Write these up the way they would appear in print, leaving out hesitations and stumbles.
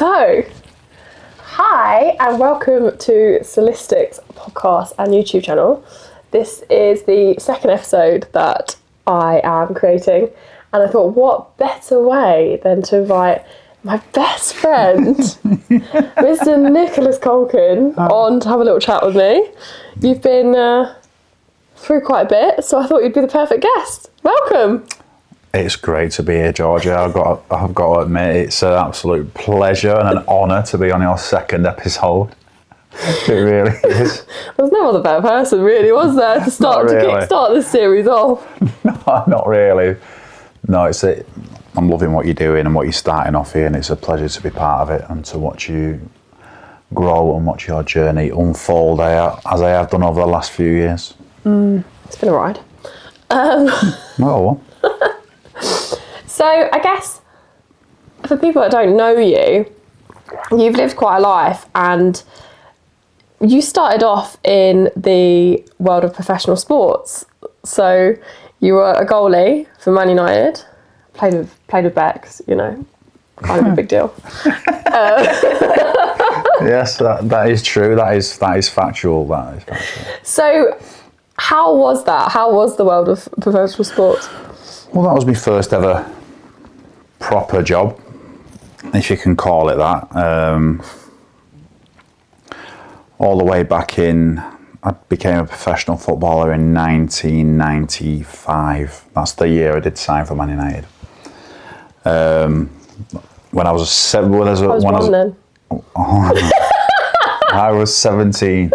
So, hi and welcome to Solistics podcast and YouTube channel. This is the second episode that I am creating, and I thought what better way than to invite my best friend, Mr. Nicholas Culkin, on to have a little chat with me. You've been through quite a bit, so I thought you'd be the perfect guest. Welcome. It's great to be here, Georgia. I've got to admit, it's an absolute pleasure and an honour to be on your second episode. It really is. There's no other better person, really, was there, to kickstart this series off? No, not really. No, I'm loving what you're doing and what you're starting off here, and it's a pleasure to be part of it and to watch you grow and watch your journey unfold as I have done over the last few years. It's been a ride. Well. So I guess for people that don't know you, you've lived quite a life, and you started off in the world of professional sports. So you were a goalie for Man United, played with Becks, kind of a big deal. Yes, that is true. That is factual. So how was that? How was the world of professional sports? Well, that was my first ever proper job, if you can call it that. All the way back I became a professional footballer in 1995. That's the year I did sign for Man United. When I was 7, I was 17.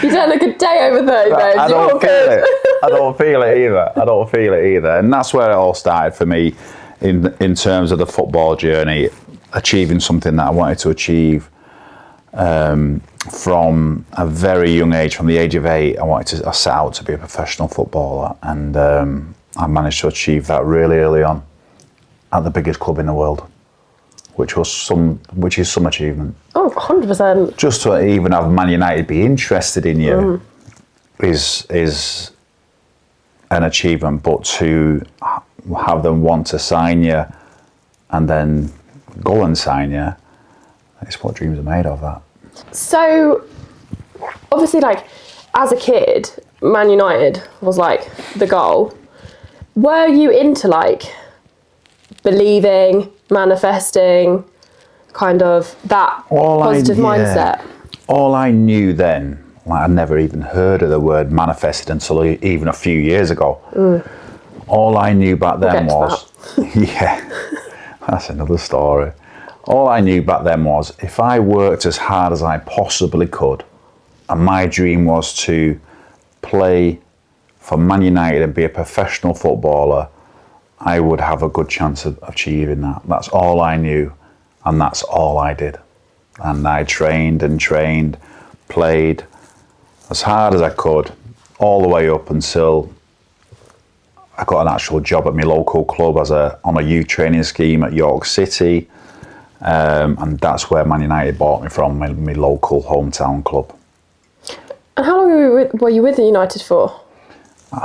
You don't look a day over 30, babe. I don't feel it either. And that's where it all started for me in terms of the football journey, achieving something that I wanted to achieve from a very young age. From the age of 8, I set out to be a professional footballer, and I managed to achieve that really early on at the biggest club in the world, which is some achievement. Oh, 100%. Just to even have Man United be interested in you is an achievement, but to have them want to sign you and then go and sign you, it's what dreams are made of, that. So, obviously, as a kid, Man United was the goal. Were you into believing, manifesting, kind of that positive mindset? All I knew then, I'd never even heard of the word manifested until even a few years ago. All I knew back then was, that's another story. All I knew back then was, if I worked as hard as I possibly could, and my dream was to play for Man United and be a professional footballer, I would have a good chance of achieving that. That's all I knew, and that's all I did. And I trained, played as hard as I could, all the way up until I got an actual job at my local club on a youth training scheme at York City, and that's where Man United bought me from, my local hometown club. And how long were you with United for?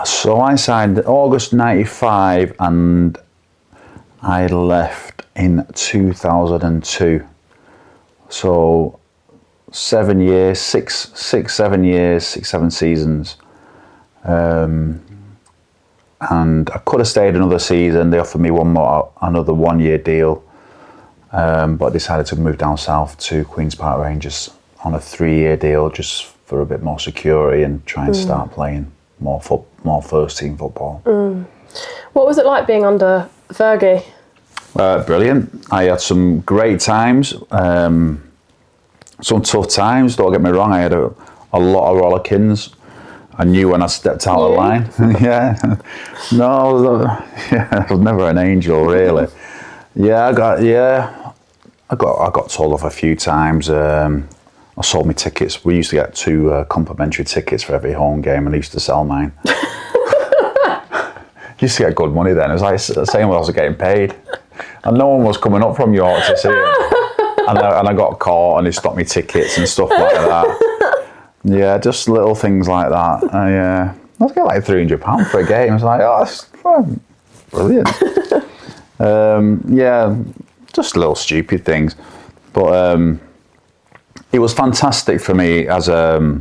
So I signed August 95 and I left in 2002. So 7 years, 7 seasons. And I could have stayed another season. They offered me another 1 year deal. But I decided to move down south to Queen's Park Rangers on a 3-year deal, just for a bit more security and try and start playing more first team football. What was it like being under Fergie? Brilliant. I had some great times, some tough times, don't get me wrong. I had a lot of rollerkins. I knew when I stepped out of line. I was never an angel, really. I got told off a few times. I sold me tickets. We used to get 2 complimentary tickets for every home game, and I used to sell mine. Used to get good money then. It was like the same when I was getting paid. And no one was coming up from York to see it. And I got caught, and they stopped me tickets and stuff like that. Yeah, just little things like that. I'll get like £300 for a game. I was like, oh, that's fun. Brilliant. Yeah, just little stupid things. But it was fantastic for me as a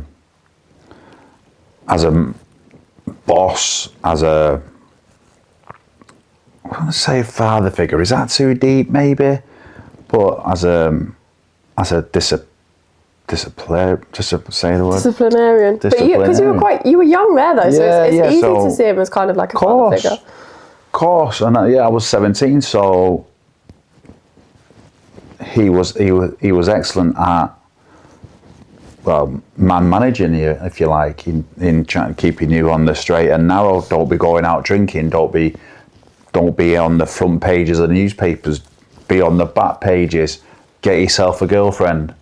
boss, as a, I want to say father figure. Is that too deep? Maybe. But as a disciplinarian. Disciplinarian. But because you were young there though, so it's easy to see him as kind of like a father figure. Of course, and I was 17, so he was excellent at, well, man managing you, if you like, in trying to keeping you on the straight and narrow. Don't be going out drinking. Don't be on the front pages of the newspapers. Be on the back pages. Get yourself a girlfriend.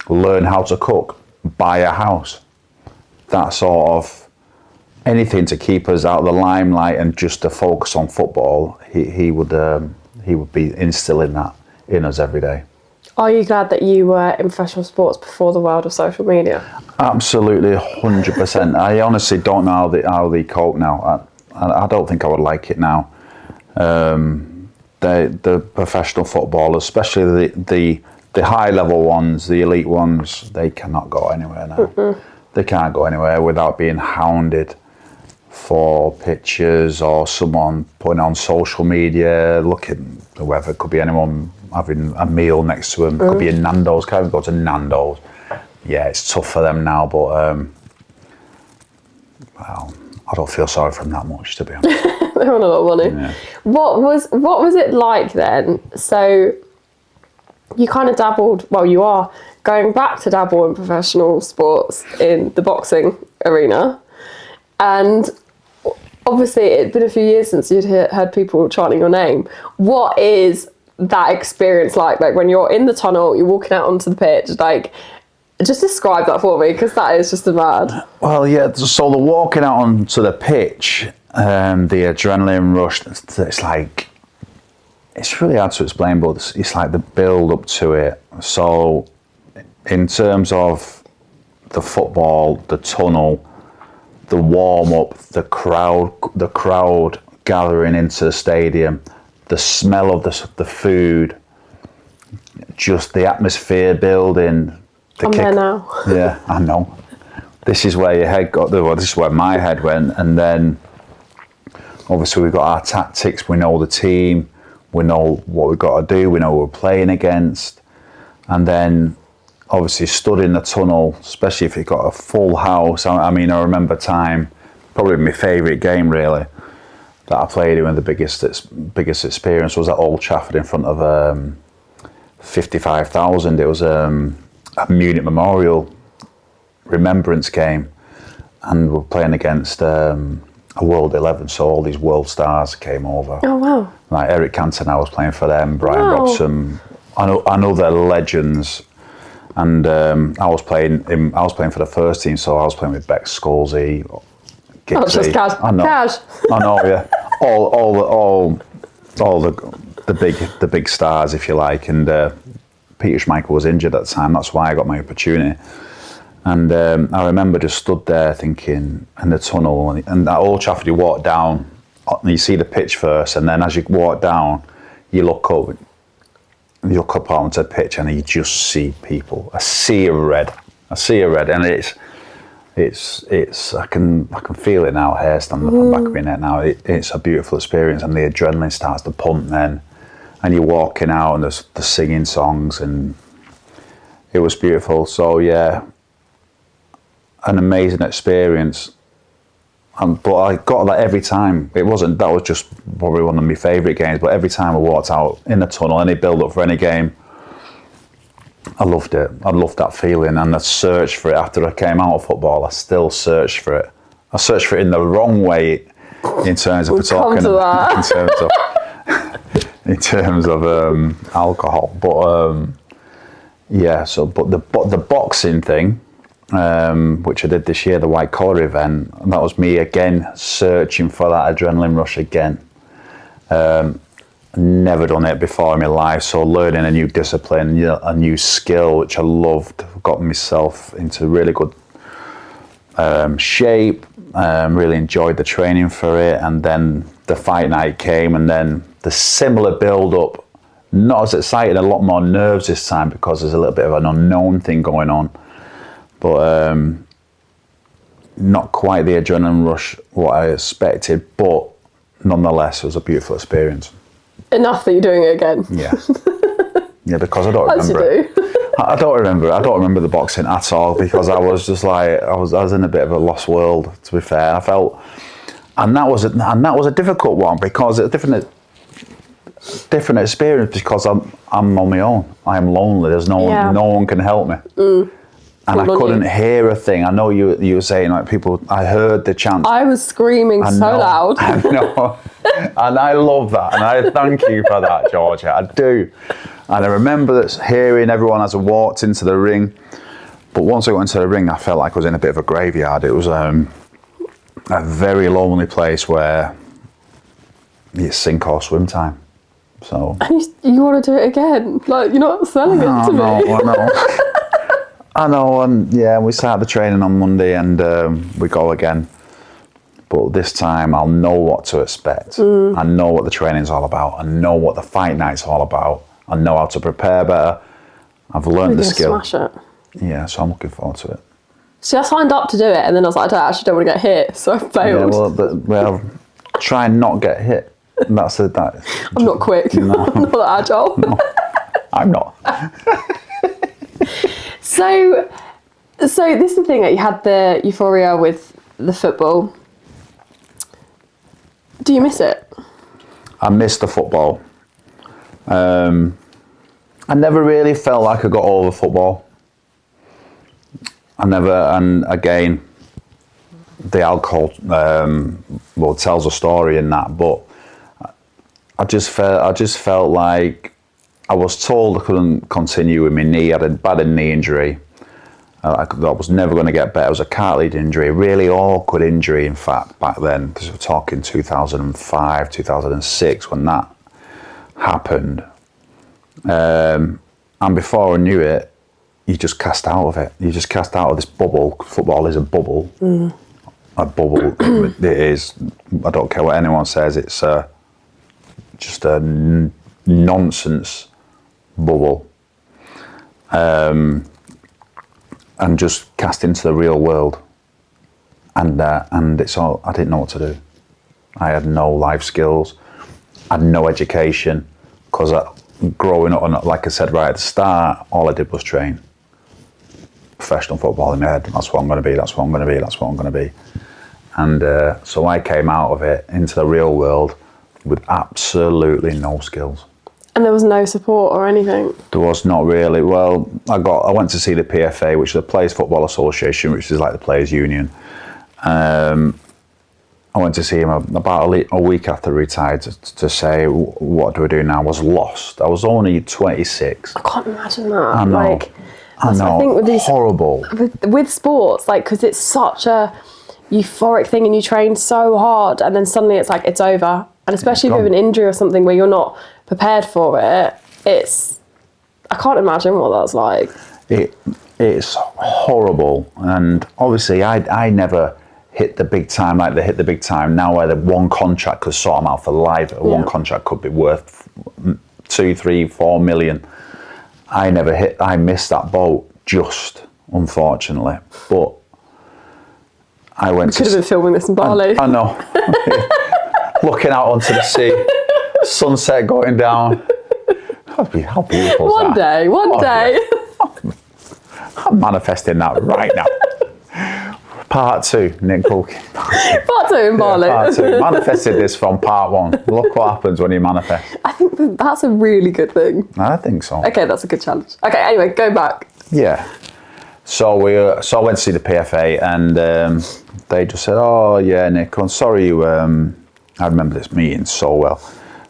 Learn how to cook. Buy a house. That sort of anything to keep us out of the limelight and just to focus on football. He would be instilling that in us every day. Are you glad that you were in professional sports before the world of social media? Absolutely, 100%. I honestly don't know how they cope now. I don't think I would like it now. The professional football, especially the high level ones, the elite ones, they cannot go anywhere now. Mm-mm. They can't go anywhere without being hounded for pictures or someone putting on social media, looking whoever, it could be anyone having a meal next to them, could be in Nando's, can't even go to Nando's. Yeah, it's tough for them now, but well, I don't feel sorry for them that much, to be honest. They're on a lot of money. Yeah. What was it like then? So you kind of dabbled, well, you are going back to dabble in professional sports in the boxing arena, and obviously it'd been a few years since you'd heard people chanting your name. What is that experience like when you're in the tunnel, you're walking out onto the pitch, like, just describe that for me, because that is just mad. Well, yeah, so the walking out onto the pitch, the adrenaline rush, it's like, it's really hard to explain, but it's like the build up to it. So in terms of the football, the tunnel, the warm up, the crowd gathering into the stadium, the smell of the food, just the atmosphere building. I'm there now. Yeah, I know. This is where your head got. Well, this is where my head went, and then obviously we've got our tactics. We know the team. We know what we've got to do. We know who we're playing against, and then obviously stood in the tunnel, especially if you've got a full house. I mean, I remember time, probably my favourite game really that I played in, and the biggest experience was at Old Trafford in front of 55,000. It was a Munich Memorial remembrance game, and we're playing against a World 11, so all these world stars came over. Oh wow! Like Eric Cantona was playing for them, Brian Robson. I know they're legends, and I was playing for the first team, so I was playing with Beck Scholesy, Giggsy. Oh, just cash. I know. Cash. I know, yeah. All the big stars, if you like, and Peter Schmeichel was injured at the time. That's why I got my opportunity. And I remember just stood there thinking in the tunnel, and at Old Trafford you walk down, and you see the pitch first, and then as you walk down, you look up onto the pitch, and you just see people, a sea of red, and it's I can feel it now, hair standing up on the back of my neck now. It's a beautiful experience, and the adrenaline starts to pump then, and you're walking out and there's the singing songs, and it was beautiful. So yeah, an amazing experience. But I got that every time. That was just probably one of my favourite games, but every time I walked out in the tunnel, any build up for any game, I loved it. I loved that feeling, and I searched for it after I came out of football. I still searched for it. I searched for it in the wrong way, in terms of in terms of alcohol. But yeah. So, but the boxing thing, which I did this year, the white collar event, and that was me again searching for that adrenaline rush again. Never done it before in my life, so learning a new discipline, a new skill which I loved, got myself into really good shape. Really enjoyed the training for it, and then the fight night came, and then the similar build up. Not as exciting, a lot more nerves this time because there's a little bit of an unknown thing going on, but not quite the adrenaline rush what I expected, but nonetheless it was a beautiful experience. Enough that you're doing it again. Yeah. Yeah, because I don't remember it. I don't remember the boxing at all, because I was just like, I was in a bit of a lost world, to be fair. I felt, and that was a difficult one, because it's a different experience, because I'm on my own. I am lonely. There's no one can help me. And I couldn't hear a thing. I know you were saying, like, people, I heard the chants. I was screaming so loud. I know. And I love that. And I thank you for that, Georgia. I do. And I remember hearing everyone as I walked into the ring. But once I got into the ring, I felt like I was in a bit of a graveyard. It was a very lonely place where it's sink or swim time. So. And you want to do it again? Like, you're not selling it to me. I know. I know, and yeah, we start the training on Monday, and we go again. But this time, I'll know what to expect. I know what the training's all about. I know what the fight night's all about. I know how to prepare better. I've learned the skill. Smash it. Yeah, so I'm looking forward to it. See, I signed up to do it, and then I was like, I actually don't want to get hit, so I failed. Yeah, well, try and not get hit. That's it. I'm not quick. No. I'm not that agile. No, I'm not. So this is the thing, that you had the euphoria with the football. Do you miss it? I miss the football. I never really felt like I got over football. and again, the alcohol tells a story in that, but I just felt like I was told I couldn't continue with my knee. I had a bad knee injury. I was never going to get better. It was a cartilage injury, a really awkward injury, in fact, back then, because we're talking 2005, 2006, when that happened. And before I knew it, you just cast out of it. You just cast out of this bubble. Football is a bubble. A bubble, it is. I don't care what anyone says, it's just a nonsense bubble. And just cast into the real world, and it's all. I didn't know what to do. I had no life skills, I had no education, because growing up, like I said right at the start, all I did was train. Professional football in my head. That's what I'm going to be. That's what I'm going to be. That's what I'm going to be. And so I came out of it into the real world with absolutely no skills. And there was no support or anything? There was not really. Well, I went to see the PFA, which is the Players Football Association, which is like the Players Union. I went to see him about a week after I retired to say, what do I do now? I was lost. I was only 26. I can't imagine that. I know. I know. I think with horrible. With sports, like, because it's such a euphoric thing and you train so hard, and then suddenly it's like, it's over. And especially if you have an injury or something where you're not prepared for it, I can't imagine what that's like. It's horrible. And obviously I never hit the big time like they hit the big time now, where the one contract could sort them out for life. One contract could be worth 2, 3, 4 million. I missed that boat, just, unfortunately. But I went could have been filming this in Bali. I know. Looking out onto the sea, sunset going down. How beautiful is that? One day. I'm manifesting that right now. Part 2, Nick Culkin. Part 2 in Bali. Part 2. Manifested this from part 1. Look what happens when you manifest. I think that's a really good thing. I think so. Okay, that's a good challenge. Okay, anyway, go back. Yeah. So I went to see the PFA, and they just said, "Oh yeah, Nick, I'm sorry you." I remember this meeting so well.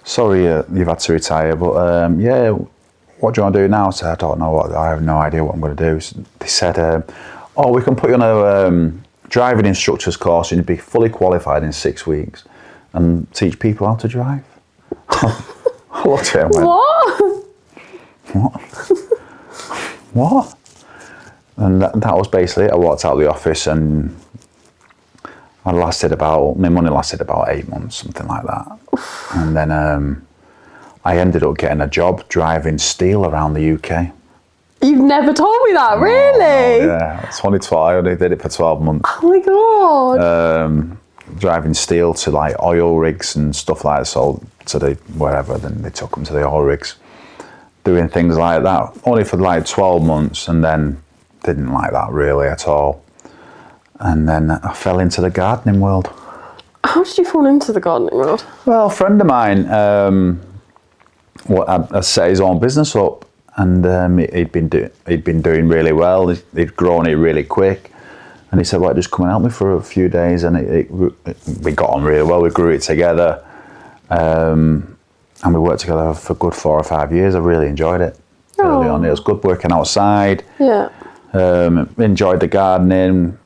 Sorry, you've had to retire, but yeah, what do you want to do now? I said, I don't know. I have no idea what I'm going to do. They said, "Oh, we can put you on a driving instructor's course, and you'd be fully qualified in 6 weeks, and teach people how to drive." I looked at him and went, What? And that was basically it. I walked out of the office, and my money lasted about 8 months, something like that. And then I ended up getting a job driving steel around the UK. You've never told me that, really? Yeah, it's only 12. I only did it for 12 months. Oh my God. Driving steel to like oil rigs and stuff like that. So to the wherever, then they took them to the oil rigs. Doing things like that, only for like 12 months, and then didn't like that really at all. And then I fell into the gardening world. How did you fall into the gardening world? Well, a friend of mine had set his own business up, and he'd been doing really well. He'd grown it really quick, and he said, "Well, just come and help me for a few days." And we got on really well. We grew it together, and we worked together for a good 4 or 5 years. I really enjoyed it early on. It was good working outside. Yeah. Enjoyed the gardening.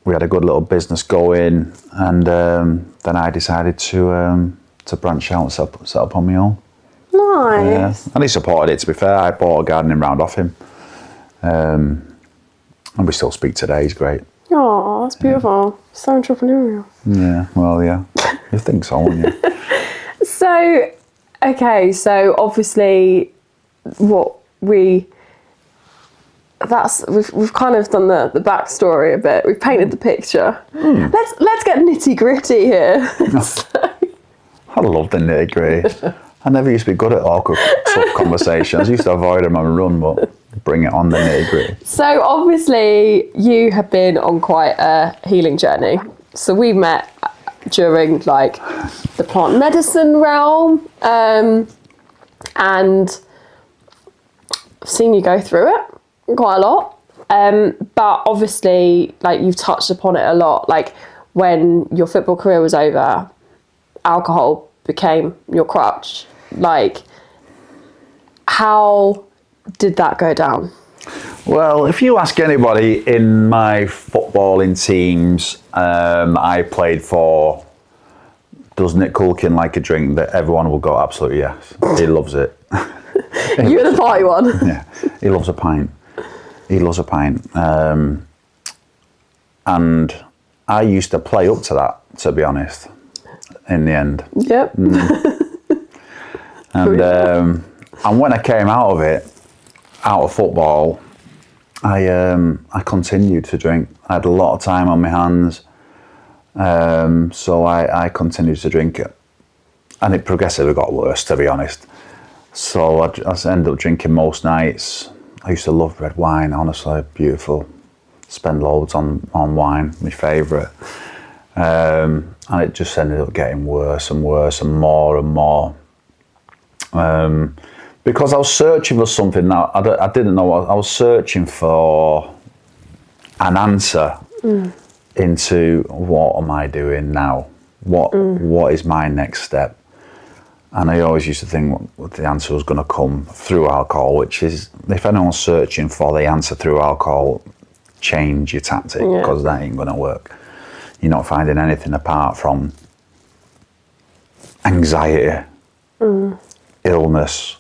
We had a good little business going, and then I decided to branch out and set up on my own. Nice. And he supported it, to be fair. I bought a gardening round off him. And we still speak today. He's great. Oh, that's beautiful. So entrepreneurial. Yeah, well, yeah. You think so, wouldn't you? So, okay, so obviously we've kind of done the backstory a bit. We've painted the picture. Let's get nitty gritty here. I love the nitty gritty. I never used to be good at awkward, tough conversations. I used to avoid them and run, but bring it on the nitty gritty. So obviously you have been on quite a healing journey. So we met during like the plant medicine realm, and I've seen you go through it quite a lot. But obviously, like you've touched upon it a lot. Like when your football career was over, alcohol became your crutch. Like, how did that go down? Well, if you ask anybody in my footballing teams I played for, does Nick Culkin like a drink? That everyone will go, absolutely yes. He loves it. You're the party one. Yeah, he loves a pint. He loves a pint. And I used to play up to that, to be honest, in the end. Yep. And when I came out of football, I continued to drink. I had a lot of time on my hands, so I continued to drink it, and it progressively got worse, to be honest. So I ended up drinking most nights. I used to love red wine, honestly, beautiful. Spend loads on wine, my favourite. And it just ended up getting worse and worse and more. Because I was searching for something that I didn't know. I was searching for an answer into what am I doing now? What is my next step? And I always used to think the answer was going to come through alcohol, which is, if anyone's searching for the answer through alcohol, change your tactic, because that ain't going to work. You're not finding anything apart from anxiety, illness,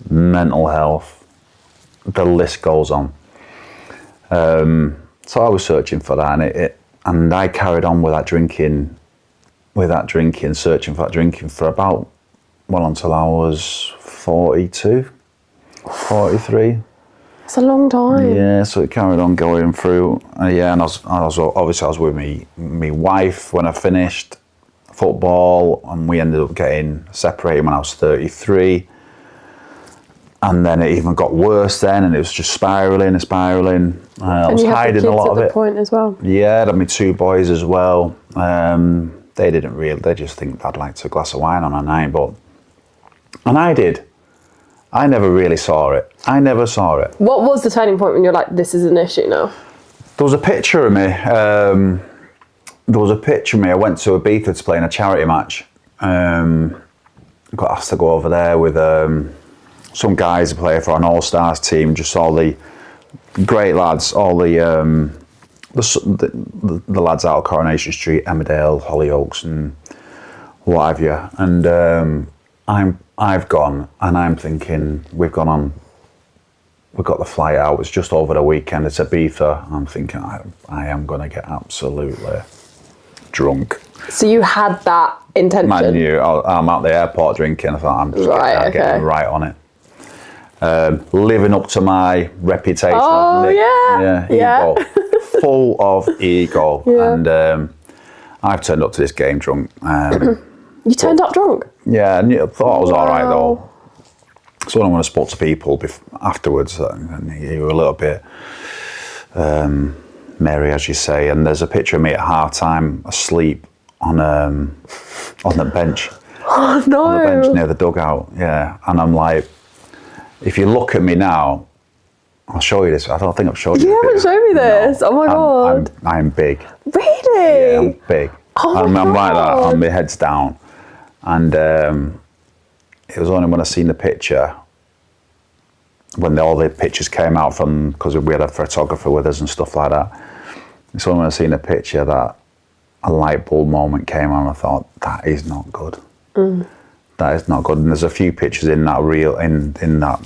mental health, the list goes on. So I was searching for that, and I carried on with that drinking, searching for that drinking for about, well, until I was 42, 43. It's a long time. Yeah, so it carried on going through. And I was with me wife when I finished football, and we ended up getting separated when I was 33. And then it even got worse then, and it was just spiraling. I was hiding a lot of it. And you had the kids at the point as well. Yeah, I had my 2 boys as well. They just think I'd like a glass of wine on a night, and I did. I never really saw it. I never saw it. What was the turning point when you're like, this is an issue now? There was a picture of me. I went to Ibiza to play in a charity match. Got asked to go over there with some guys who play for an all-stars team, just all the great lads, all the lads out of Coronation Street, Emmerdale, Hollyoaks, and what have you. And I've gone, and I'm thinking, we've got the flight out. It's just over the weekend. It's Ibiza. I'm thinking, I am going to get absolutely drunk. So you had that intention? I knew I'm at the airport drinking. I thought I'm just getting right on it. Living up to my reputation. Oh, Nick, ego. Full of ego. Yeah. And I've turned up to this game drunk. You turned up drunk? Yeah, I thought I was all right though. So when I spoke to people afterwards, you were a little bit merry, as you say. And there's a picture of me at half-time asleep on the bench. Oh no! On the bench near the dugout. Yeah, and I'm like, if you look at me now, I'll show you this. I don't think I've showed you. You haven't shown me this. No, oh my god! I'm big. Really? Yeah, I'm big. Oh my I'm god! like that, and my head's down. And it was only when I seen the picture, when all the pictures came out from, because we had a photographer with us and stuff like that. It's only when I seen the picture that a light bulb moment came on. I thought, that is not good. That is not good. And there's a few pictures in that reel, in that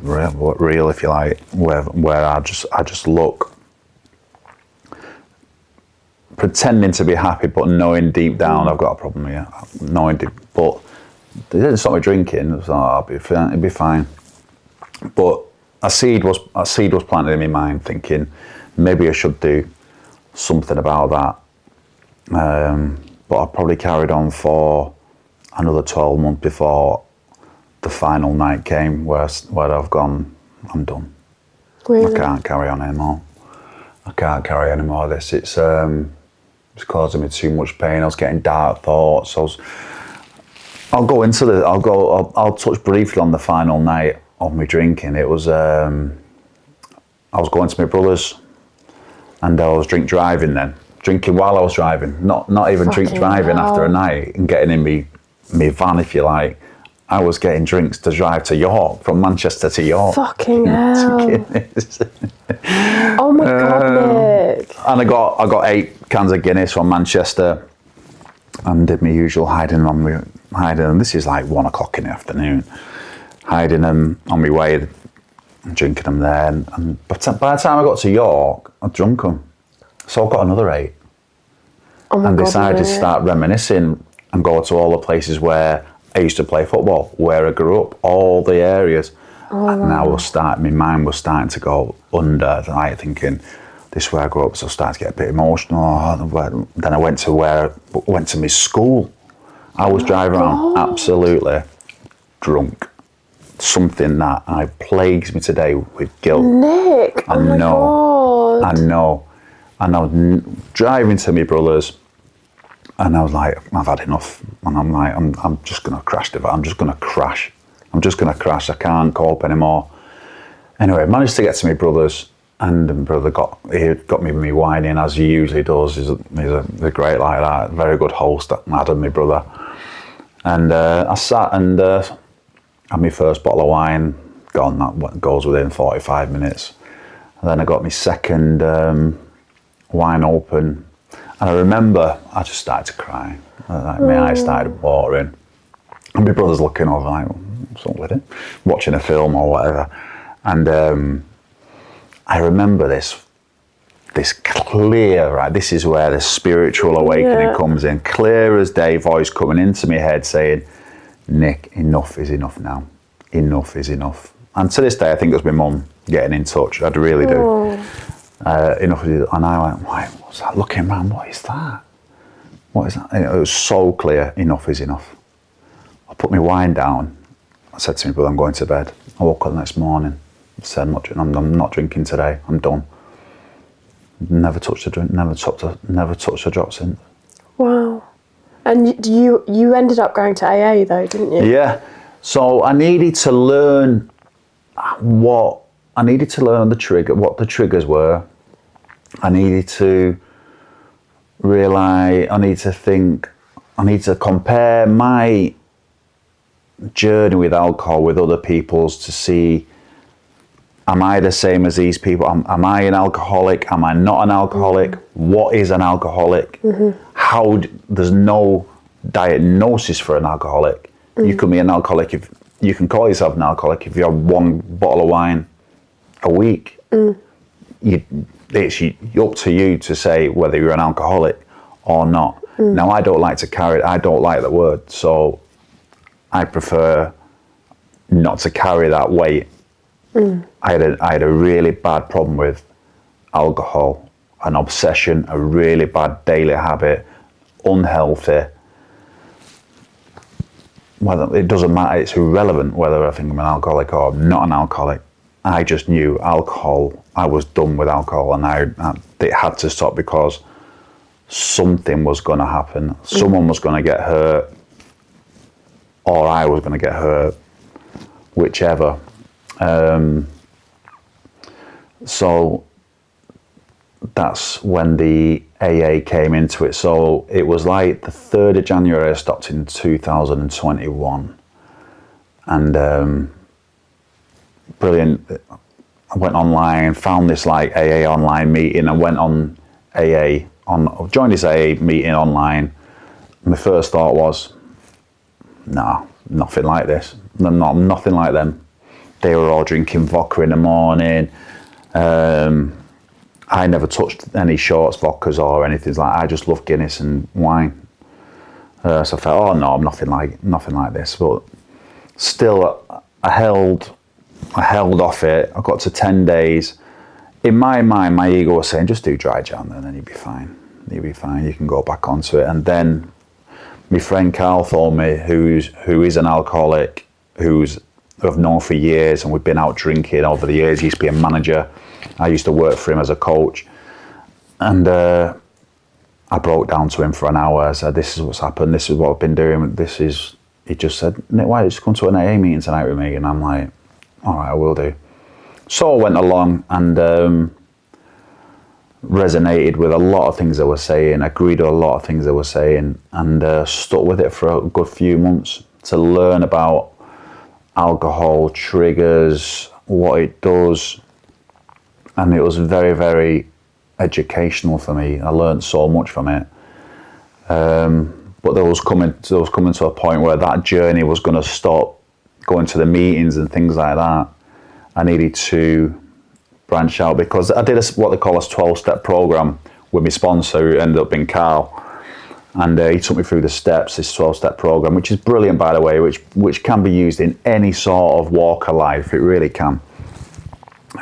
reel, if you like, where I just look pretending to be happy, but knowing deep down I've got a problem here. But they didn't stop me drinking. So it'd be fine. But a seed was planted in my mind, thinking maybe I should do something about that. But I probably carried on for another 12 months before the final night came, where I've gone, I'm done. Really? I can't carry on anymore. I can't carry any more of this. It's causing me too much pain. I was getting dark thoughts. I'll touch briefly on the final night of me drinking. It was, I was going to my brother's, and I was drinking while I was driving, not even Fucking driving hell. after a night and getting in me van, if you like. I was getting drinks to drive to York, from Manchester to York. Fucking hell. Oh my god, Nick. And I got 8 cans of Guinness from Manchester and did my usual hiding them. This is like 1 o'clock in the afternoon. Hiding them on my way and drinking them there. And by the time I got to York, I'd drunk them. So I got another 8. Oh my and god, decided Nick. to start reminiscing and go to all the places where I used to play football, where I grew up, all the areas. And now my mind was starting to go under, like thinking, this is where I grew up, so I started to get a bit emotional. Then I went to my school. I was driving around absolutely drunk. Something that plagues me today with guilt. Nick, I know. And I was driving to my brother's, and I was like, I've had enough. And I'm like, I'm just going to crash. I'm just going to crash. I can't cope anymore. Anyway, I managed to get to my brother's, and my brother got me wine in, as he usually does. He's great like that. Very good host, Adam, my brother. And I sat and had my first bottle of wine. Gone, that goes within 45 minutes. And then I got my second wine open. And I remember I just started to cry. My eyes started watering. And my brother's looking over like, what's up with it? Watching a film or whatever. And I remember this clear, right? This is where the spiritual awakening comes in. Clear as day, voice coming into my head saying, Nick, enough is enough now. Enough is enough. And to this day, I think it was my mum getting in touch. I really do. Enough is enough. And I went, what's that? Looking around, what is that? What is that? And it was so clear, enough is enough. I put my wine down. I said to my brother, I'm going to bed. I woke up the next morning. I said, I'm not drinking today. I'm done. Never touched a drink. Never touched a drop since. Wow. And you ended up going to AA though, didn't you? Yeah. So I needed to learn what the triggers were. I needed to realise. I need to compare my journey with alcohol with other people's to see, am I the same as these people? Am I an alcoholic? Am I not an alcoholic? What is an alcoholic? There's no diagnosis for an alcoholic. You can be an alcoholic if you can call yourself an alcoholic if you have 1 bottle of wine a week. It's up to you to say whether you're an alcoholic or not. Now, I don't like the word, so I prefer not to carry that weight. I had a really bad problem with alcohol, an obsession, a really bad daily habit, unhealthy. Whether it doesn't matter, it's irrelevant whether I think I'm an alcoholic or I'm not an alcoholic. I just knew alcohol, I was done with alcohol, and it had to stop because something was going to happen. Someone was going to get hurt, or I was going to get hurt, whichever. So that's when the AA came into it. So it was like the 3rd of January I stopped in 2021. And brilliant. I went online, found this like AA online meeting. I went on joined this AA meeting online. My first thought was, nah, nothing like this. Nothing like them. They were all drinking vodka in the morning. I never touched any shorts, vodkas or anything like that. I just love Guinness and wine. So I felt, oh no, I'm nothing like this. But still, I held off it. I got to 10 days. In my mind, my ego was saying, just do dry Jan and then you'll be fine. You'll be fine. You can go back onto it. And then my friend Carl told me, who is an alcoholic, who I've known for years, and we've been out drinking over the years. He used to be a manager. I used to work for him as a coach. And I broke down to him for an hour. I said, this is what's happened. This is what I've been doing. He just said, Nick, why don't you just come to an AA meeting tonight with me? And I'm like, all right, I will do. So I went along and resonated with a lot of things they were saying, agreed with a lot of things they were saying, and stuck with it for a good few months to learn about alcohol, triggers, what it does. And it was very, very educational for me. I learned so much from it. But there was coming to a point where that journey was going to stop, going to the meetings and things like that. I needed to branch out because I did what they call a 12-step program with my sponsor, who ended up being Carl. And he took me through the steps, this 12-step program, which is brilliant, by the way, which can be used in any sort of walk of life. It really can.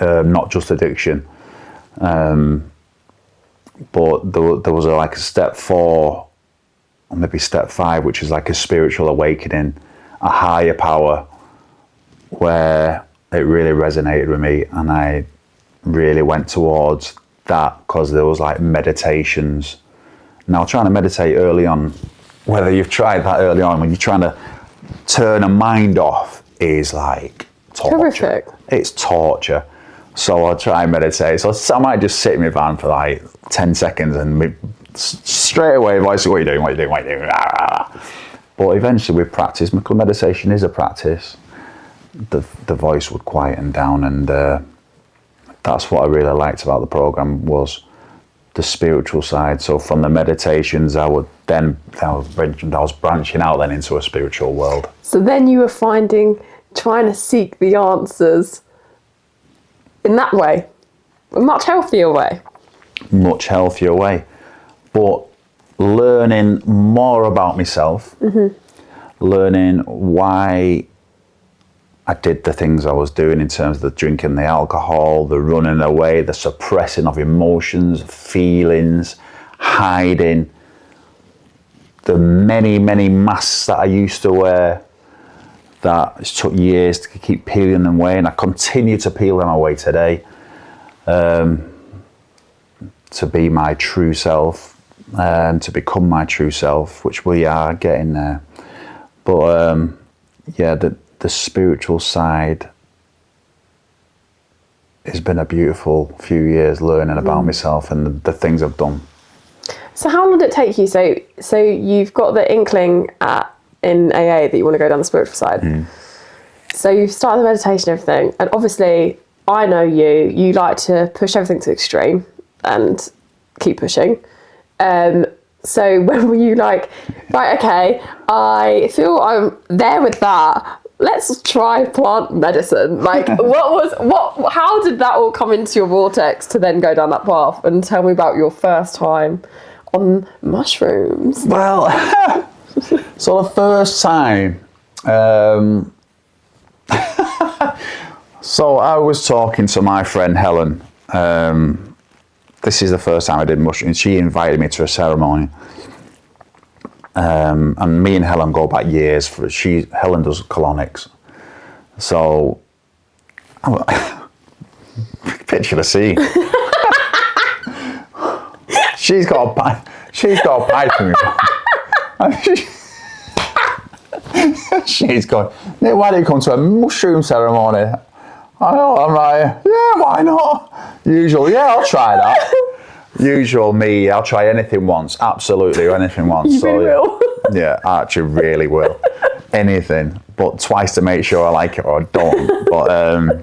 Not just addiction. But there was like a step 4, or maybe step 5, which is like a spiritual awakening, a higher power, where it really resonated with me, and I really went towards that because there was like meditations. Now, trying to meditate early on, whether you've tried that early on, when you're trying to turn a mind off, is like torture. Horrific. It's torture. So I'll try and meditate. So I might just sit in my van for like 10 seconds and straight away voice, what are you doing, what are you doing, what are you doing? But eventually with practice, meditation is a practice, the voice would quieten down, and that's what I really liked about the program, was the spiritual side. So from the meditations, I was branching out then into a spiritual world. So then you were trying to seek the answers in that way, a much healthier way. Much healthier way. But learning more about myself, learning why I did the things I was doing in terms of the drinking, the alcohol, the running away, the suppressing of emotions, feelings, hiding, the many, many masks that I used to wear that it took years to keep peeling them away, and I continue to peel them away today, to be my true self, to become my true self, which we are getting there. But the spiritual side has been a beautiful few years learning about myself and the things I've done. So how long did it take you? So you've got the inkling in AA that you want to go down the spiritual side. So you start the meditation and everything, and obviously I know you like to push everything to extreme and keep pushing. So when were you like, right, okay, I feel I'm there with that, let's try plant medicine? Like, how did that all come into your vortex to then go down that path? And tell me about your first time on mushrooms? Well, so the first time, so I was talking to my friend Helen. This is the first time I did mushrooms. She invited me to a ceremony. And me and Helen go back years. Helen does colonics. So, picture the scene. She's got a pipe in me. She's going, Nick, why don't you come to a mushroom ceremony? I'm like, yeah, why not? Usual, yeah, I'll try that. Usual me, I'll try anything once. Absolutely, anything once. You really will. Yeah, I actually really will. Anything, but twice to make sure I like it or I don't. But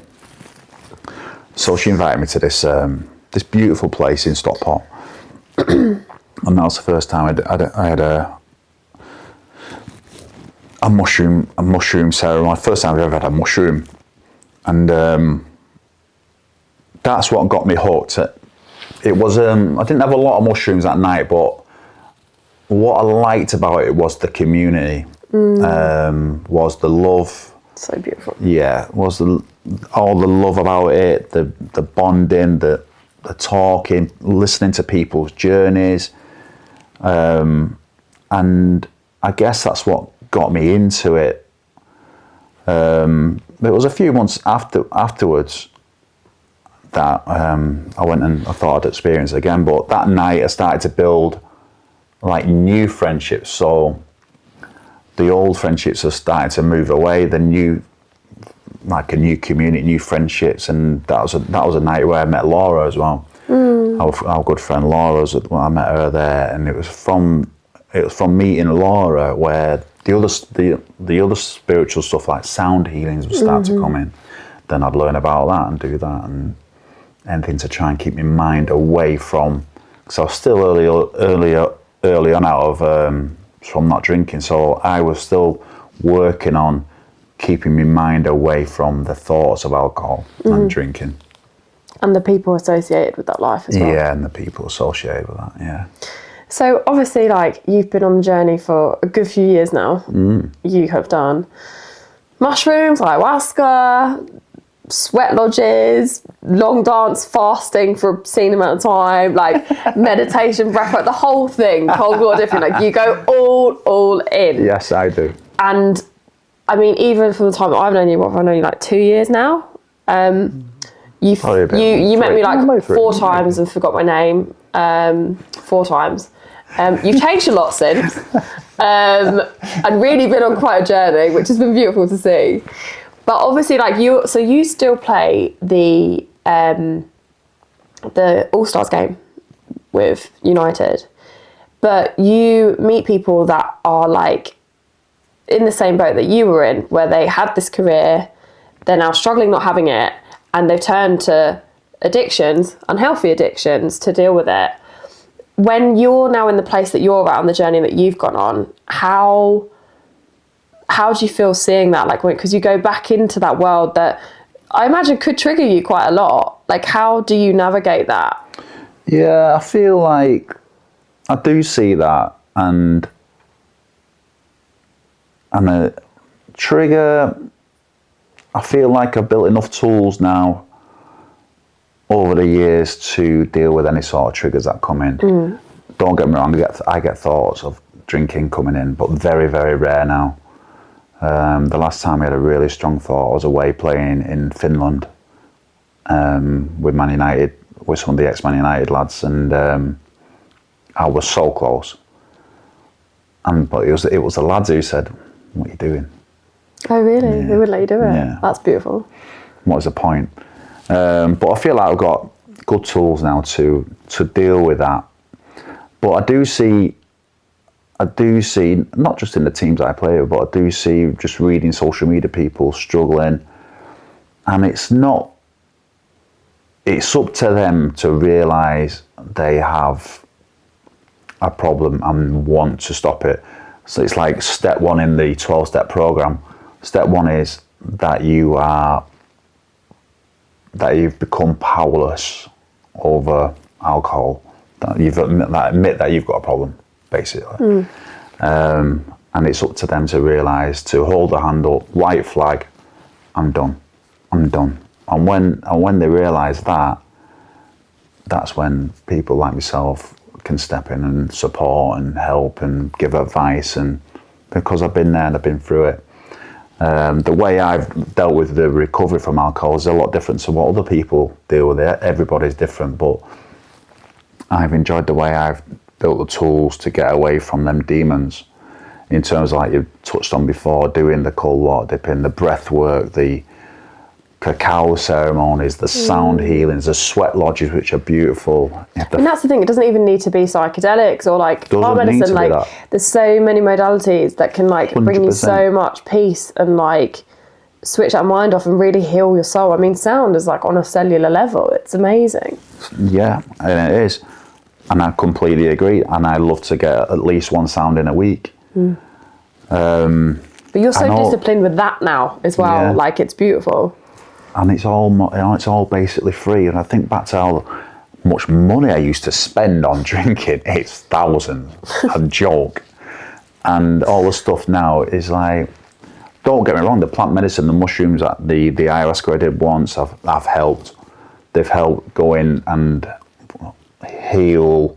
so she invited me to this this beautiful place in Stockport, and that was the first time I had a mushroom ceremony. First time I've ever had a mushroom, and that's what got me hooked. It was I didn't have a lot of mushrooms that night, but what I liked about it was the community, was the love. So beautiful. Yeah, was all the love about it, the bonding, the talking, listening to people's journeys, and I guess that's what got me into it. It was a few months afterwards that I went and I thought I'd experience it again, but that night I started to build like new friendships. So the old friendships are starting to move away. The new, like a new community, new friendships, and that was a night where I met Laura as well. Our good friend Laura, I met her there, and it was from meeting Laura where the other spiritual stuff like sound healings would start to come in. Then I'd learn about that and do that, and anything to try and keep my mind away from, because I was still early on out of from not drinking, so I was still working on keeping my mind away from the thoughts of alcohol and drinking. And the people associated with that life as well. Yeah, and the people associated with that, yeah. So obviously, like, you've been on the journey for a good few years now. You have done mushrooms, ayahuasca, sweat lodges, long dance, fasting for an obscene amount of time, like meditation, breathwork, the whole thing, cold water dipping, like you go all in. Yes, I do. And I mean, even from the time that I've known you, like 2 years now. You met me like 4 times and forgot my name 4 times. You've changed a lot since, and really been on quite a journey, which has been beautiful to see. But obviously, like you still play the All-Stars game with United, but you meet people that are like in the same boat that you were in, where they had this career, they're now struggling not having it, and they've turned to addictions, unhealthy addictions, to deal with it. When you're now in the place that you're at on the journey that you've gone on, how do you feel seeing that? Like, because you go back into that world that I imagine could trigger you quite a lot. Like, how do you navigate that? Yeah, I feel like I do see that, and a trigger. I feel like I've built enough tools now over the years to deal with any sort of triggers that come in. Don't get me wrong, I get thoughts of drinking coming in, but very, very rare now. The last time I had a really strong thought, I was away playing in Finland with Man United, with some of the ex-Man United lads, and I was so close. But it was the lads who said, "What are you doing?" Oh, really? Yeah. They would let you do it? Yeah. That's beautiful. What was the point? But I feel like I've got good tools now to deal with that. But I do see, not just in the teams I play with, but I do see just reading social media people struggling. And it's up to them to realise they have a problem and want to stop it. So it's like step 1 in the 12-step program. Step 1 is that you've become powerless over alcohol. admit that you've got a problem, basically. And it's up to them to realise, to hold the hand up, white flag, I'm done. And when they realise that, that's when people like myself can step in and support and help and give advice, and because I've been there and I've been through it. The way I've dealt with the recovery from alcohol is a lot different to what other people deal with it. Everybody's different, but I've enjoyed the way I've built the tools to get away from them demons, in terms of, like you touched on before, doing the cold water dipping, the breath work, the cacao ceremonies, the sound healings, the sweat lodges, which are beautiful. And that's the thing, it doesn't even need to be psychedelics or like plant medicine. Like, there's so many modalities that can like 100%. Bring you so much peace and like switch that mind off and really heal your soul. I mean, sound is like on a cellular level. It's amazing. Yeah, and it is. And I completely agree. And I love to get at least one sound in a week. But you're so disciplined with that now as well. Yeah. Like, it's beautiful. And it's all basically free. And I think back to how much money I used to spend on drinking. It's thousands, a joke. And all the stuff now is like, don't get me wrong, the plant medicine, the mushrooms, the ayahuasca I did once, have helped. They've helped go in and heal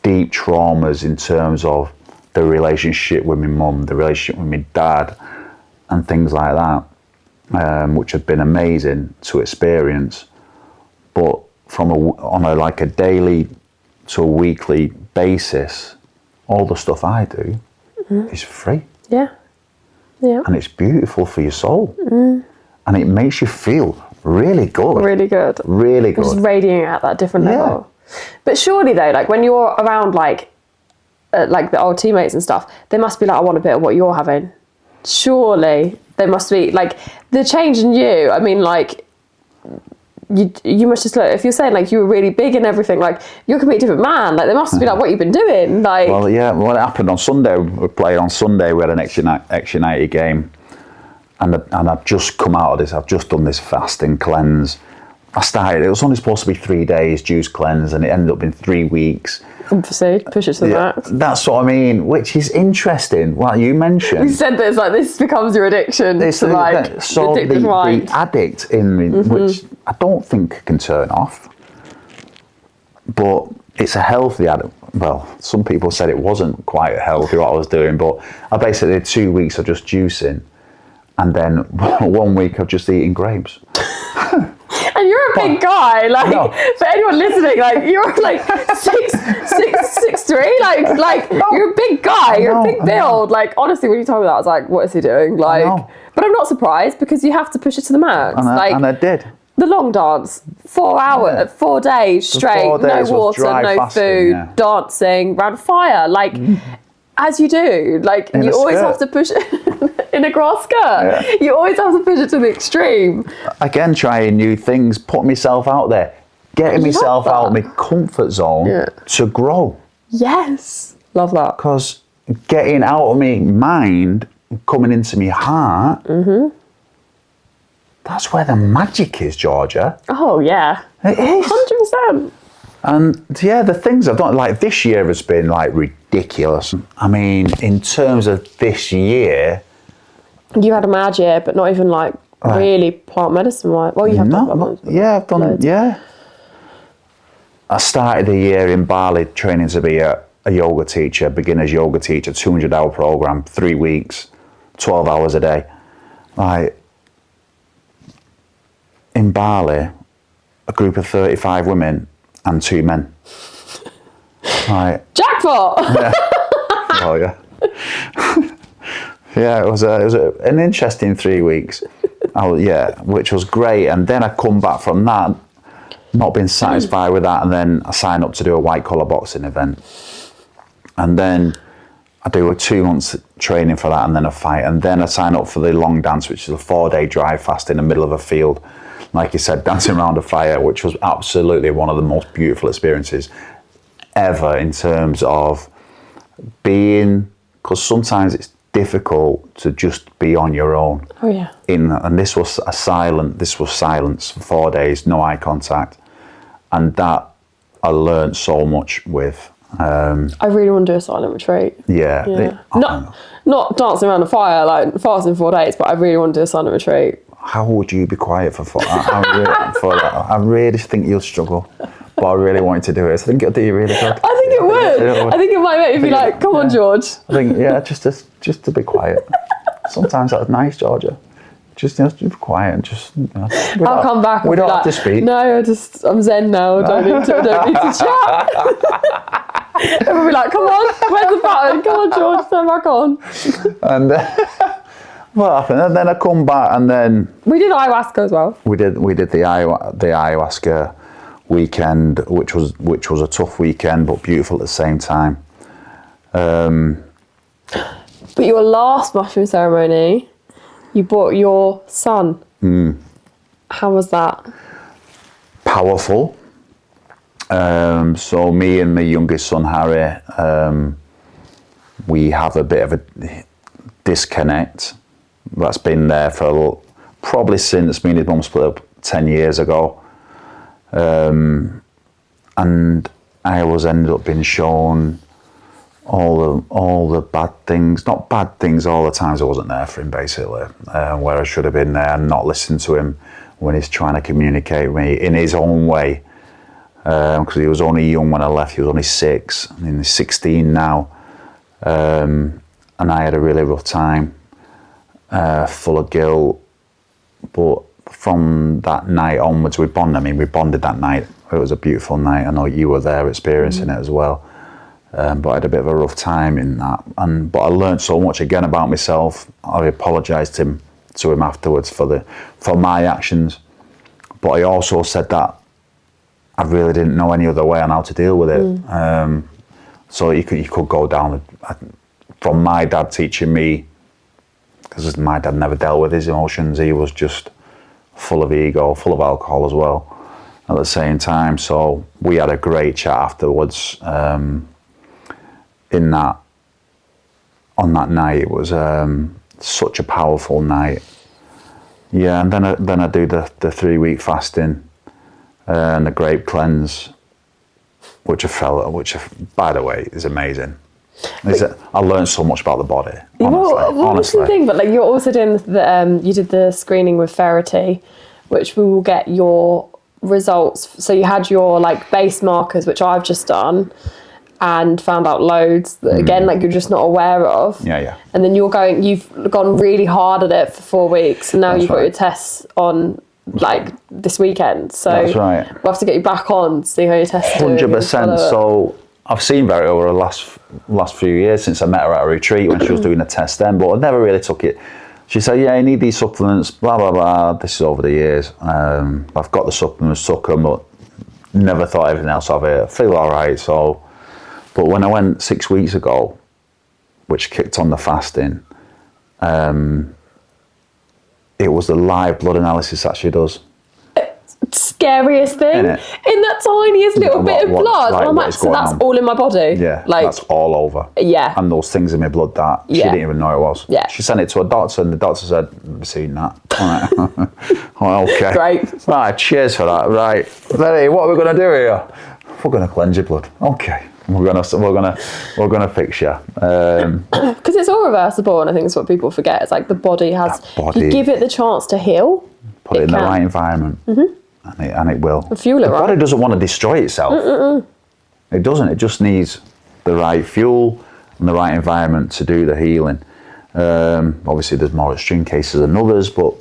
deep traumas in terms of the relationship with my mum, the relationship with my dad, and things like that. Which have been amazing to experience, but on a daily to a weekly basis, all the stuff I do is free. Yeah, and it's beautiful for your soul, and it makes you feel really good. Really good. Just radiating at that different level. But surely though, like when you're around like the old teammates and stuff, they must be like, I want a bit of what you're having. Surely they must be like the change in you. I mean, like you must just look, if you're saying like you were really big and everything, like you're a completely different man. Like they must be like, what you've been doing. Like, well, yeah. What happened on Sunday? We played on Sunday. We had an Extra United game, and I've just come out of this. I've just done this fasting cleanse. It was only supposed to be 3 days juice cleanse, and it ended up being 3 weeks. Obviously, push it to the max. That's what I mean, which is interesting. What you mentioned. We said this, like this becomes your addiction. The addict in me, which I don't think can turn off, but it's a healthy addict. Well, some people said it wasn't quite healthy what I was doing, but I basically did 2 weeks of just juicing, and then 1 week of just eating grapes. And you're a big guy, like for anyone listening, like you're like 6'3", like you're a big guy, you're a big build. Like honestly, when you told me that, I was like, what is he doing? Like, but I'm not surprised because you have to push it to the max. And I did. The long dance, 4 hours, 4 days straight, 4 days, no water, no fasting, food, dancing around fire, like as you do. Like you always have to push it. In a grass skirt, you always have to push it to the extreme. Again, trying new things, putting myself out there, getting myself out of my comfort zone to grow. Yes, love that. Because getting out of my mind, coming into my heart, that's where the magic is, Georgia. Oh yeah, it is 100%. And yeah, the things I've done, like this year has been like ridiculous. I mean, in terms of this year. You had a mad year, but not even like really plant medicine wise. Well, you have done. I've done. Loads. Yeah. I started the year in Bali training to be a yoga teacher, beginner's yoga teacher, 200-hour program, 3 weeks, 12 hours a day. Like in Bali, a group of 35 women and 2 men. Like jackpot. Yeah. Oh yeah. Yeah, it was an interesting 3 weeks. Which was great. And then I come back from that, not being satisfied with that, and then I sign up to do a white collar boxing event. And then I do a 2 months training for that, and then a fight. And then I sign up for the long dance, which is a 4-day dry fast in the middle of a field. Like you said, dancing around a fire, which was absolutely one of the most beautiful experiences ever in terms of being, because sometimes it's difficult to just be on your own. Oh yeah. And this was silence for 4 days, no eye contact. And that I learned so much with. I really want to do a silent retreat. Yeah. Not dancing around the fire, like fasting 4 days, but I really want to do a silent retreat. How would you be quiet for 4 I really think you'll struggle. But I really wanted to do it. So I think it'll do you really good. I think it would. I think it might make me be like, come on, George. I think, just to be quiet. Sometimes that's nice, Georgia. Just be quiet and just. I'll come back. We don't have like, to speak. No, I'm zen now. I don't need to chat. Everyone be like, come on, where's the button? Come on, George, turn back on. And what happened? And then I come back, and then we did ayahuasca as well. We did the ayahuasca weekend, which was a tough weekend, but beautiful at the same time. But your last mushroom ceremony, you brought your son. How was that? Powerful. So me and my youngest son Harry, we have a bit of a disconnect that's been there for probably since me and his mum split up 10 years ago. And I ended up being shown all the bad things, not bad things all the times I wasn't there for him, basically, where I should have been there and not listened to him when he's trying to communicate with me in his own way. Because he was only young when I left. He was only 6, and he's 16 now. And I had a really rough time, full of guilt. But from that night onwards, we bonded that night. It was a beautiful night. I know you were there experiencing it as well. But I had a bit of a rough time in that. But I learned so much again about myself. I apologised to him afterwards for my actions. But I also said that I really didn't know any other way on how to deal with it. So you could go down from my dad teaching me, because my dad never dealt with his emotions. He was just full of ego, full of alcohol as well at the same time. So we had a great chat afterwards. On that night, it was such a powerful night. Yeah, and then I do the 3-week fasting. And the grape cleanse, which by the way is amazing. I learned so much about the body. Honestly. The thing, but like you're also doing you did the screening with Ferrity, which we will get your results. So you had your like base markers, which I've just done, and found out loads that again like you're just not aware of. Yeah. And then you've gone really hard at it for 4 weeks, and now you've got your tests on. Like this weekend, so that's right. We'll have to get you back on, see how your test. 100%. So I've seen Verity over the last few years since I met her at a retreat when she was doing a test then, but I never really took it. She said, "Yeah, you need these supplements." Blah blah blah. This is over the years. I've got the supplements, took them, but never thought anything else of it. I feel all right. So, but when I went 6 weeks ago, which kicked on the fasting. It was the live blood analysis that she does. Scariest thing in that tiniest little bit of blood. Like, I'm like, so that's all in my body. Yeah, like that's all over. Yeah, and those things in my blood that she didn't even know it was. Yeah, she sent it to a doctor, and the doctor said, "I've seen that." All right. Oh, okay, great. Right, cheers for that. Right, Verity, what are we gonna do here? We're gonna cleanse your blood. Okay. We're gonna fix you because it's all reversible, and I think it's what people forget. It's like the body has. If you give it the chance to heal, put it in the right environment, and it will. Fuel it. The body doesn't want to destroy itself. It doesn't. It just needs the right fuel and the right environment to do the healing. Obviously, there's more extreme cases than others, but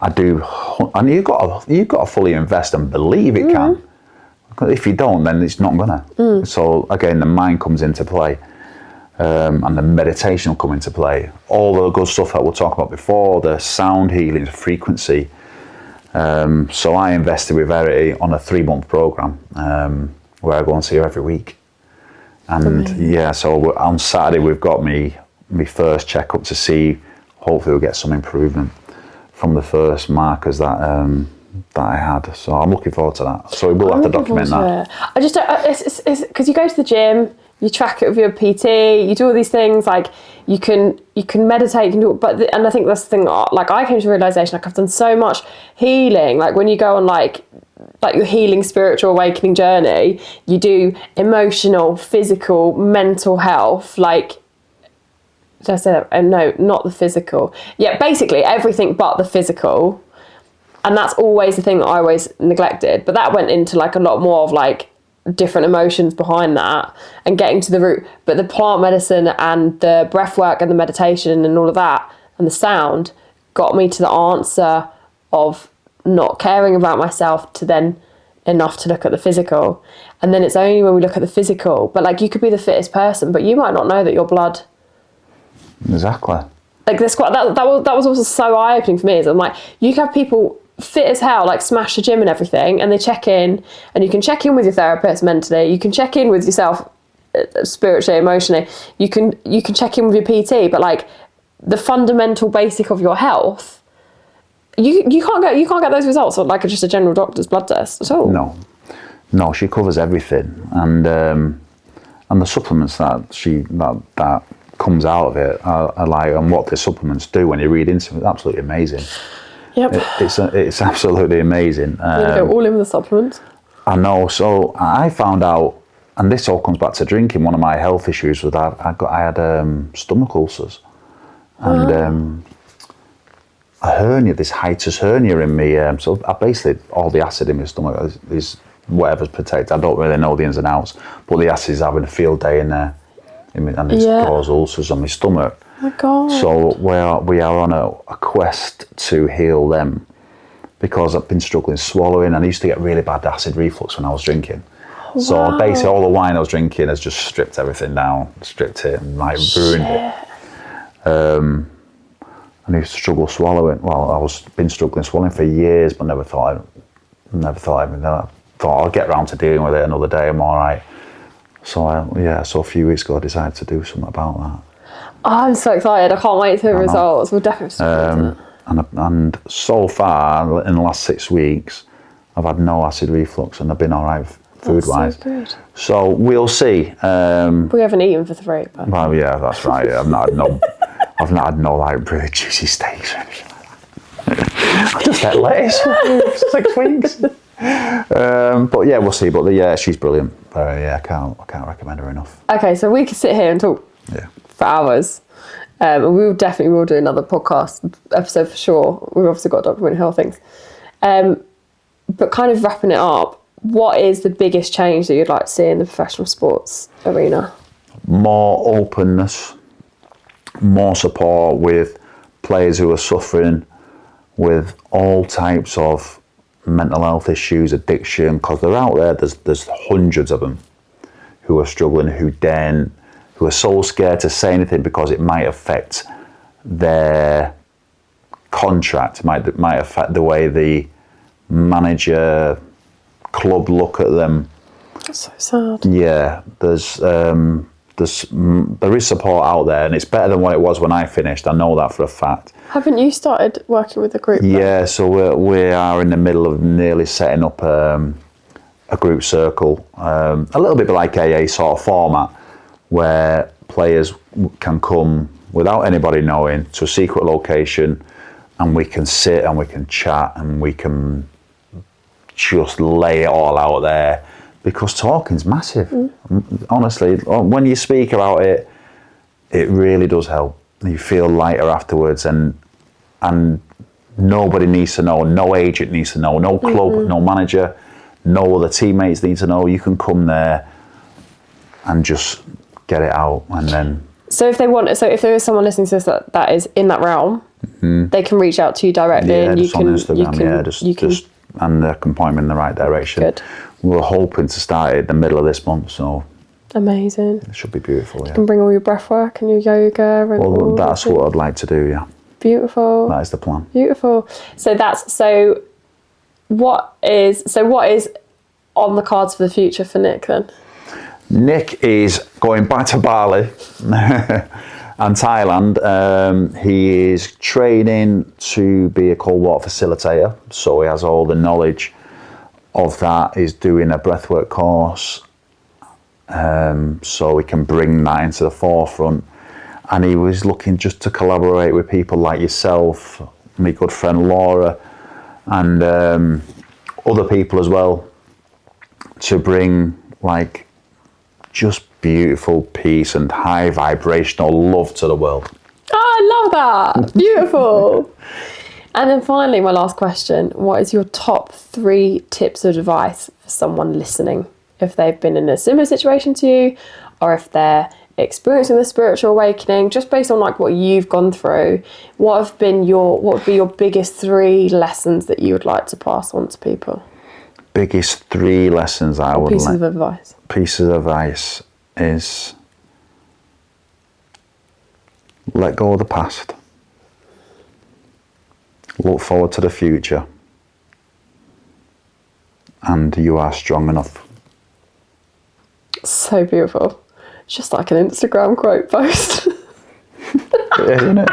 I do. And you've got to fully invest and believe it can. If you don't, then it's not gonna. So again, the mind comes into play, and the meditation will come into play. All the good stuff that we'll talk about before, the sound healing, the frequency. So I invested with Verity on a 3-month program where I go and see her every week. And so on Saturday we've got my first checkup to see. Hopefully we'll get some improvement from the first markers that I had, so I'm looking forward to that. So we'll have to document that. I just it's because you go to the gym, you track it with your PT, you do all these things, like you can meditate, you can do it, and I think that's the thing. Like I came to the realization, like I've done so much healing. Like when you go on like like your healing spiritual awakening journey, you do emotional, physical, mental health, like, did I say that? Oh, no, not the physical. Yeah, basically everything but the physical. And that's always the thing that I always neglected. But that went into like a lot more of like different emotions behind that and getting to the root. But the plant medicine and the breath work and the meditation and all of that and the sound got me to the answer of not caring about myself to then enough to look at the physical. And then it's only when we look at the physical, but like you could be the fittest person, but you might not know that your blood. Exactly. Like this, that was also so eye-opening for me. Is I'm like, you can have people fit as hell, like smash the gym and everything, and they check in, and you can check in with your therapist mentally, you can check in with yourself spiritually, emotionally, you can check in with your PT, but like the fundamental basic of your health, you can't get those results on like just a general doctor's blood test at all. No, she covers everything, and the supplements that comes out of it are like, and what the supplements do when you read into it, absolutely amazing. Yep. It's absolutely amazing. You go all in with the supplements. I know. So I found out, and this all comes back to drinking. One of my health issues was that I had stomach ulcers, and a hernia, this hiatus hernia in me. So I basically, all the acid in my stomach is whatever's protected. I don't really know the ins and outs, but the acid is having a field day in there, and it's caused ulcers on my stomach. Oh my God. So we are on a quest to heal them, because I've been struggling swallowing, and I used to get really bad acid reflux when I was drinking. Wow. So basically all the wine I was drinking has just stripped everything down, stripped it and like ruined it. I used to struggle swallowing. Well, been struggling swallowing for years, but never thought I thought I'll get around to dealing with it another day. I'm all right. So a few weeks ago I decided to do something about that. Oh, I'm so excited! I can't wait to hear the results. We'll definitely have to and so far in the last 6 weeks, I've had no acid reflux, and I've been all right food-wise. So good. So we'll see. We haven't eaten for 3. But. Well, yeah, that's right. Yeah, I've not had no like really juicy steaks or anything like that. I just ate lettuce for 6 weeks. But yeah, we'll see. But she's brilliant. I can't recommend her enough. Okay, so we could sit here and talk for hours. And we will do another podcast episode for sure. We've obviously got to document health things. But kind of wrapping it up, what is the biggest change that you'd like to see in the professional sports arena? More openness, more support with players who are suffering with all types of mental health issues, addiction, because they're out there. There's hundreds of them who are struggling, who are so scared to say anything because it might affect their contract, might affect the way the manager, club look at them. That's so sad. Yeah, there is support out there, and it's better than what it was when I finished. I know that for a fact. Haven't you started working with a group? Yeah, so we are in the middle of nearly setting up a group circle, a little bit like AA sort of format, where players can come without anybody knowing to a secret location, and we can sit and we can chat and we can just lay it all out there, because talking's massive. Honestly, when you speak about it, it really does help. You feel lighter afterwards, and nobody needs to know, no agent needs to know, no club, no manager, no other teammates need to know. You can come there and just get it out, and then. So if there is someone listening to this that is in that realm, they can reach out to you directly, and just on Instagram, and they can point me in the right direction. Good. We're hoping to start it in the middle of this month, so. Amazing. It should be beautiful. You can bring all your breath work and your yoga. Well, that's what I'd like to do. Yeah. Beautiful. That is the plan. Beautiful. What is on the cards for the future for Nick then? Nick is going back to Bali and Thailand. He is training to be a cold water facilitator, so he has all the knowledge of that. He's doing a breathwork course, so we can bring that into the forefront. And he was looking just to collaborate with people like yourself, my good friend Laura, and other people as well to bring like just beautiful peace and high vibrational love to the world. Oh, I love that. Beautiful. And then finally, my last question, what is your top 3 tips of advice for someone listening? If they've been in a similar situation to you, or if they're experiencing the spiritual awakening, just based on like what you've gone through, what would be your biggest 3 lessons that you would like to pass on to people? Biggest 3 lessons I would like. Pieces of advice. Pieces of advice is let go of the past. Look forward to the future. And you are strong enough. So beautiful. It's just like an Instagram quote post. It is, isn't it?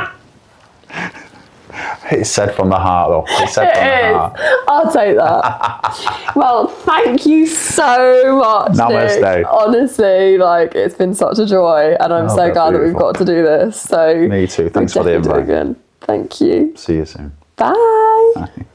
It's said from the heart, though. It's said from the heart. I'll take that. Well, thank you so much, Namaste. Nick. Honestly, like, it's been such a joy, and I'm so glad that we've got to do this. So me too. Thanks for the invite. Again. Thank you. See you soon. Bye. Bye.